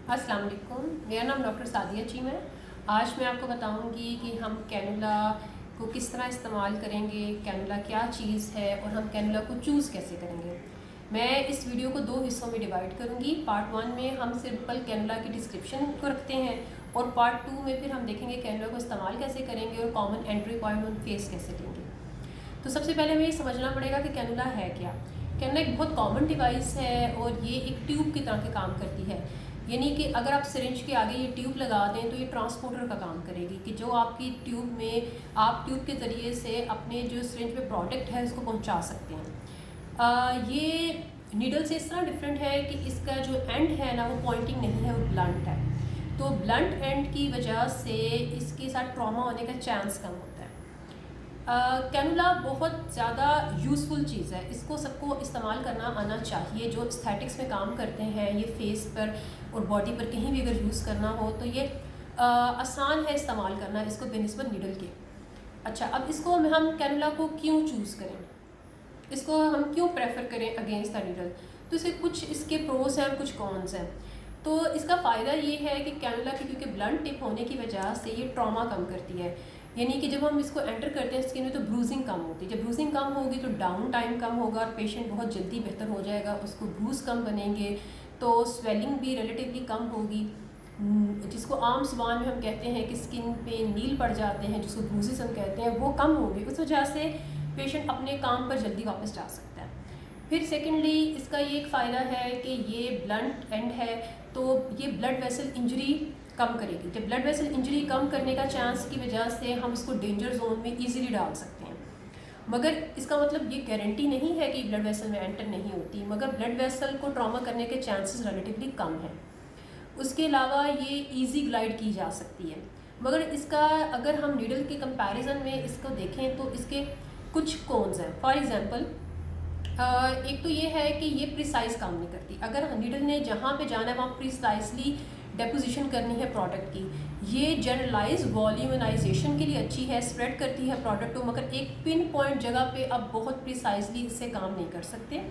अस्सलाम वालेकुम, मेरा नाम डॉक्टर सादिया चीम है। आज मैं आपको बताऊंगी कि हम कैनुला को किस तरह इस्तेमाल करेंगे, कैनुला क्या चीज़ है और हम कैनुला को चूज़ कैसे करेंगे। मैं इस वीडियो को दो हिस्सों में डिवाइड करूंगी। पार्ट 1 में हम सिंपल कैनुला की डिस्क्रिप्शन को रखते हैं और पार्ट 2 में फिर हम देखेंगे कैनुला को इस्तेमाल कैसे करेंगे और common entry point on face कैसे लेंगे। तो सबसे पहले हमें ये समझना पड़ेगा कि कैनुला है क्या। कैनुला एक बहुत कॉमन डिवाइस है और ये एक ट्यूब की तरह के काम करती है। यानी कि अगर आप सिरिंज के आगे ये ट्यूब लगा दें तो ये ट्रांसपोर्टर का काम करेगी कि जो आपकी ट्यूब में आप ट्यूब के ज़रिए से अपने जो सिरिंज में प्रोडक्ट है उसको पहुंचा सकते हैं। ये नीडल से इस तरह डिफरेंट है कि इसका जो एंड है ना वो पॉइंटिंग नहीं है, वो ब्लंट है। तो ब्लंट एंड की वजह से इसके साथ ट्रॉमा होने का चांस कम होता है। कैनुला बहुत ज़्यादा यूज़फुल चीज़ है, इसको सबको इस्तेमाल करना आना चाहिए। जो एस्थेटिक्स में काम करते हैं, ये फेस पर और बॉडी पर कहीं भी अगर यूज़ करना हो तो ये आसान है इस्तेमाल करना इसको बेनिस्बत नीडल के। अच्छा, अब इसको हम कैनुला को क्यों चूज़ करें, इसको हम क्यों प्रेफर करें अगेंस्ट द नीडल। तो इसके कुछ इसके प्रोस हैं और कुछ कॉन्स हैं। तो इसका फ़ायदा ये है कि कैनुला की क्योंकि ब्लंट टिप होने की वजह से ये ट्रॉमा कम करती है। यानी कि जब हम इसको एंटर करते हैं स्किन में तो ब्रूजिंग कम होती है। जब ब्रूजिंग कम होगी तो डाउन टाइम कम होगा और पेशेंट बहुत जल्दी बेहतर हो जाएगा, उसको ब्रूज कम बनेंगे तो स्वेलिंग भी रिलेटिवली कम होगी। जिसको आम जुबान में हम कहते हैं कि स्किन पे नील पड़ जाते हैं, जिसको ब्रूजेस हम कहते हैं, वो कम होंगे। उस वजह से पेशेंट अपने काम पर जल्दी वापस जा सकता है। फिर सेकेंडली इसका ये एक फ़ायदा है कि ये ब्लंट एंड है तो ये ब्लड वेसल इंजरी कम करेगी। जब ब्लड वेसल इंजरी कम करने का चांस की वजह से हम इसको डेंजर जोन में इजीली डाल सकते हैं। मगर इसका मतलब ये गारंटी नहीं है कि ब्लड वेसल में एंटर नहीं होती, मगर ब्लड वेसल को ट्रॉमा करने के चांसेस रिलेटिवली कम हैं। उसके अलावा ये इजी ग्लाइड की जा सकती है। मगर इसका अगर हम नीडल के कंपैरिजन में इसको देखें तो इसके कुछ कॉन्स हैं। फॉर एग्जांपल एक तो ये है कि ये प्रिसाइज काम नहीं करती। अगर नीडल ने जहाँ पे जाना है वहाँ प्रिसाइजली डेपोजिशन करनी है प्रोडक्ट की। ये जनरलाइज वॉल्यूमनाइजेशन के लिए अच्छी है, स्प्रेड करती है प्रोडक्ट को, मगर एक पिन पॉइंट जगह पे अब बहुत प्रिसाइजली इससे काम नहीं कर सकते।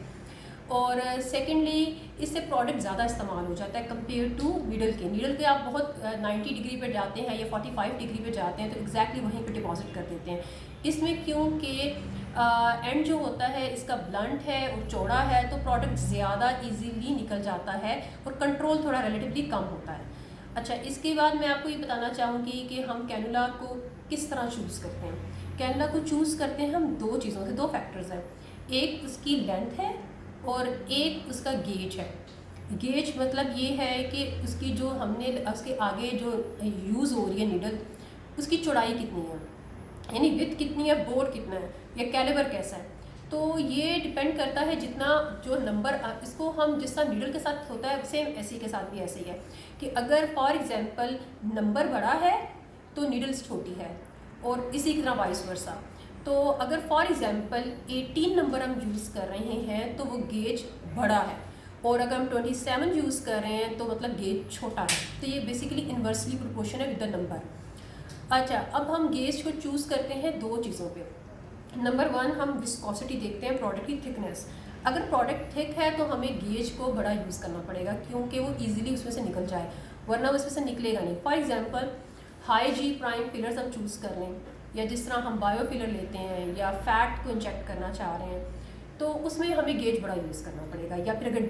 और सेकेंडली इससे प्रोडक्ट ज़्यादा इस्तेमाल हो जाता है कंपेयर टू नीडल के। नीडल के आप बहुत 90 डिग्री पे जाते हैं या 45 डिग्री पे जाते हैं तो एग्जैक्टली वहीं पे डिपॉजिट कर देते हैं। इसमें क्योंकि एंड जो होता है इसका ब्लंट है और चौड़ा है तो प्रोडक्ट ज़्यादा इजीली निकल जाता है और कंट्रोल थोड़ा रिलेटिवली कम होता है। अच्छा, इसके बाद मैं आपको ये बताना चाहूँगी कि हम कैनुला को किस तरह चूज़ करते हैं। कैनुला को चूज़ करते हैं हम दो चीज़ों से, दो फैक्टर्स हैं। एक उसकी लेंथ है और एक उसका गेज है। गेज मतलब ये है कि उसकी जो हमने उसके आगे जो यूज़ हो रही है नीडल, उसकी चौड़ाई कितनी है, यानी विड्थ कितनी है, बोर कितना है या कैलिबर कैसा है। तो ये डिपेंड करता है जितना जो नंबर इसको हम जिस तरह नीडल के साथ होता है सेम एसी के साथ भी ऐसे ही है कि अगर फॉर एग्जांपल नंबर बड़ा है तो नीडल्स छोटी है और इसी की तरह वाइस वर्सा। तो अगर फॉर एग्जांपल 18 नंबर हम यूज़ कर रहे हैं तो वो गेज बड़ा है और अगर हम 27 यूज़ कर रहे हैं तो मतलब गेज छोटा है। तो ये बेसिकली इन्वर्सली प्रोपोर्शन है विद द नंबर। अच्छा, अब हम गेज को चूज़ करते हैं दो चीज़ों पे। नंबर 1 हम विस्कोसिटी देखते हैं, प्रोडक्ट की थिकनेस। अगर प्रोडक्ट थिक है तो हमें गेज को बड़ा यूज़ करना पड़ेगा क्योंकि वो इजीली उसमें से निकल जाए, वरना उसमें से निकलेगा नहीं। For example high G prime fillers हम चूज़ कर लें या जिस तरह हम बायो फिलर लेते हैं या फैट को इंजेक्ट करना चाह रहे हैं तो उसमें हमें गेज बड़ा यूज़ करना पड़ेगा। या फिर अगर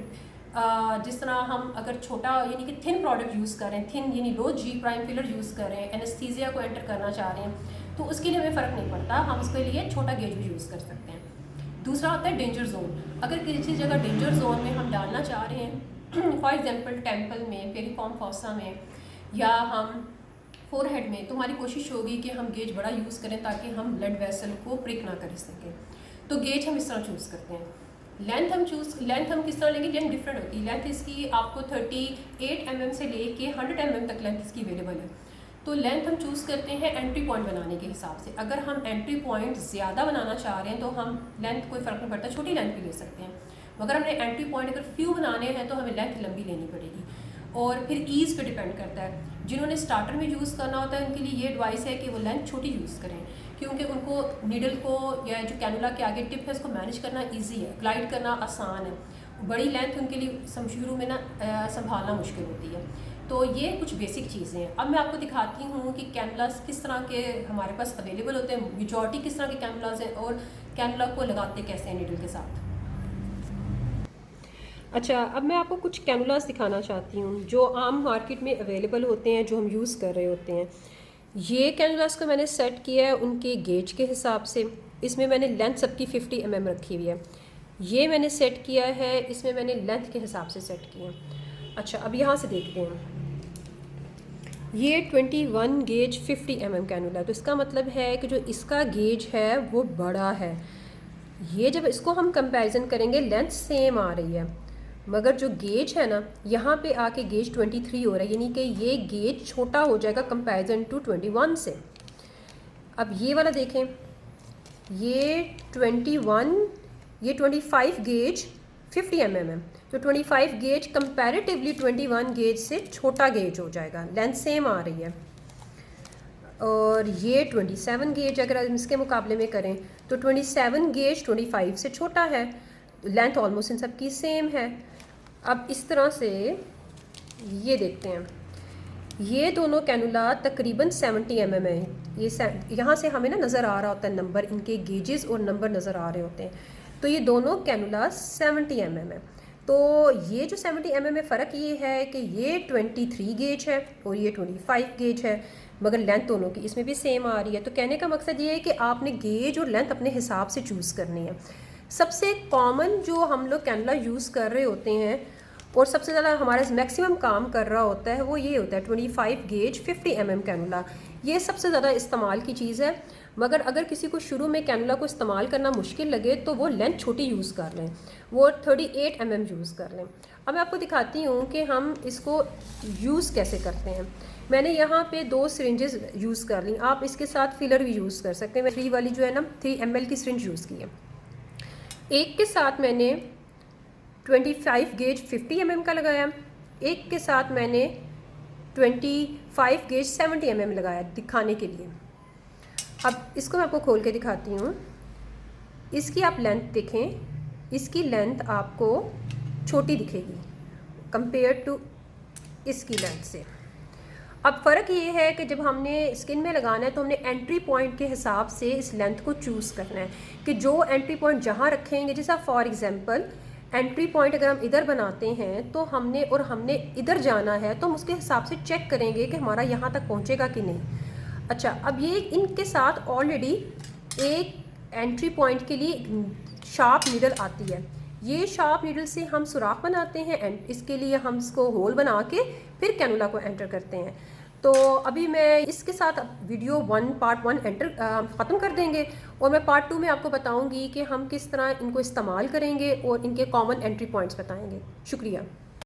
जिस तरह हम अगर छोटा यानी कि थिन प्रोडक्ट यूज़ कर रहे हैं, थिन यानी लो जी प्राइम फिलर यूज़ कर रहे हैं, एनेस्थीसिया को एंटर करना चाह रहे हैं तो उसके लिए हमें फ़र्क नहीं पड़ता, हम उसके लिए छोटा गेज भी यूज़ कर सकते हैं। दूसरा होता है डेंजर जोन। अगर किसी जगह डेंजर जोन में हम डालना चाह रहे हैं फॉर एग्जांपल टेम्पल में, पेरिफॉर्म फॉसा में या हम फोरहेड में, तो हमारी कोशिश होगी कि हम गेज बड़ा यूज़ करें ताकि हम ब्लड वेसल को प्रिक ना कर सकें। तो गेज हम इस तरह चूज़ करते हैं। लेंथ हम किस तरह लेंगे, लेंथ डिफरेंट होती है। लेंथ इसकी आपको 38 mm से लेके 100 mm तक लेंथ इसकी अवेलेबल है। तो लेंथ हम चूज़ करते हैं एंट्री पॉइंट बनाने के हिसाब से। अगर हम एंट्री पॉइंट ज़्यादा बनाना चाह रहे हैं तो हम लेंथ कोई फ़र्क नहीं पड़ता, छोटी लेंथ भी ले सकते हैं। मगर हमने एंट्री पॉइंट अगर फ्यू बनाने हैं तो हमें लेंथ लंबी लेनी पड़ेगी। और फिर ईज़ पे डिपेंड करता है। जिन्होंने स्टार्टर में यूज़ करना होता है उनके लिए ये एडवाइस है कि वो लेंथ छोटी यूज़ करें क्योंकि उनको नीडल को या जो कैनुला के आगे टिप है उसको मैनेज करना इजी है, ग्लाइड करना आसान है। बड़ी लेंथ उनके लिए शुरू में ना संभालना मुश्किल होती है। तो ये कुछ बेसिक चीज़ें हैं। अब मैं आपको दिखाती हूँ कि कैनुलास किस तरह के हमारे पास अवेलेबल होते हैं, मेजॉरिटी किस तरह के कैनुलास हैं और कैनुला को लगाते कैसे हैं नीडल के साथ। अच्छा, अब मैं आपको कुछ कैनुलास दिखाना चाहती हूँ जो आम मार्केट में अवेलेबल होते हैं, जो हम यूज़ कर रहे होते हैं। ये कैनुलास को मैंने सेट किया है उनके गेज के हिसाब से। इसमें मैंने लेंथ सबकी 50 mm रखी हुई है। ये मैंने सेट किया है, इसमें मैंने लेंथ के हिसाब से सेट किया। अच्छा, अब यहाँ से देखते हैं। ये 21 गेज 50 mm कैनुला, तो इसका मतलब है कि जो इसका गेज है वो बड़ा है। ये जब इसको हम कंपैरिजन करेंगे लेंथ सेम आ रही है, मगर जो गेज है ना यहाँ पे आके गेज 23 हो रहा है, यानी कि ये गेज छोटा हो जाएगा कंपैरिजन टू 21 से। अब ये वाला देखें, ये 21, ये 25 गेज 50 mm है, तो 25 गेज कंपैरेटिवली 21 गेज से छोटा गेज हो जाएगा, लेंथ सेम आ रही है। और ये 27 गेज अगर हम इसके मुकाबले में करें तो 27 गेज 25 से छोटा है, लेंथ ऑलमोस्ट इन सब की सेम है। अब इस तरह से ये देखते हैं, ये दोनों कैनुला तकरीबन 70 mm है। ये यहाँ से हमें ना नज़र आ रहा होता है नंबर, इनके गेजेस और नंबर नज़र आ रहे होते हैं। तो ये दोनों कैनुला 70 mm है। तो ये जो 70 mm में फ़र्क ये है कि ये 23 गेज है और ये 25 गेज है, मगर लेंथ दोनों की इसमें भी सेम आ रही है। तो कहने का मकसद ये है कि आपने गेज और लेंथ अपने हिसाब से चूज़ करनी है। सबसे कॉमन जो हम लोग कैनुला यूज़ कर रहे होते हैं और सबसे ज़्यादा हमारे मैक्सिमम काम कर रहा होता है वो ये होता है 25 गेज 50 mm कैनुला। ये सबसे ज़्यादा इस्तेमाल की चीज़ है, मगर अगर किसी को शुरू में कैनुला को इस्तेमाल करना मुश्किल लगे तो वो लेंथ छोटी यूज़ कर लें, वो 38 mm यूज़ कर लें। अब मैं आपको दिखाती हूँ कि हम इसको यूज़ कैसे करते हैं। मैंने यहाँ पे 2 सिरिंजेस यूज़ कर ली, आप इसके साथ फिलर भी यूज़ कर सकते हैं। मैं 3 वाली जो है ना 3 ml की सिरिंज यूज़ की है। एक के साथ मैंने 25 गेज 50 mm का लगाया, एक के साथ मैंने 25 गेज 70 mm लगाया दिखाने के लिए। अब इसको मैं आपको खोल के दिखाती हूँ। इसकी आप लेंथ देखें, इसकी लेंथ आपको छोटी दिखेगी कंपेयर टू इसकी लेंथ से। अब फ़र्क ये है कि जब हमने स्किन में लगाना है तो हमने एंट्री पॉइंट के हिसाब से इस लेंथ को चूज़ करना है कि जो एंट्री पॉइंट जहाँ रखेंगे, जैसा फॉर एग्जांपल एंट्री पॉइंट अगर हम इधर बनाते हैं तो हमने इधर जाना है तो हम उसके हिसाब से चेक करेंगे कि हमारा यहाँ तक पहुँचेगा कि नहीं। अच्छा, अब ये इनके साथ ऑलरेडी एक एंट्री पॉइंट के लिए शार्प नीडल आती है। ये शार्प नीडल से हम सुराख बनाते हैं एंड इसके लिए हम इसको होल बना के फिर कैनुला को एंटर करते हैं। तो अभी मैं इसके साथ वीडियो पार्ट 1 ख़त्म कर देंगे और मैं पार्ट 2 में आपको बताऊंगी कि हम किस तरह इनको इस्तेमाल करेंगे और इनके कॉमन एंट्री पॉइंट्स बताएंगे। शुक्रिया।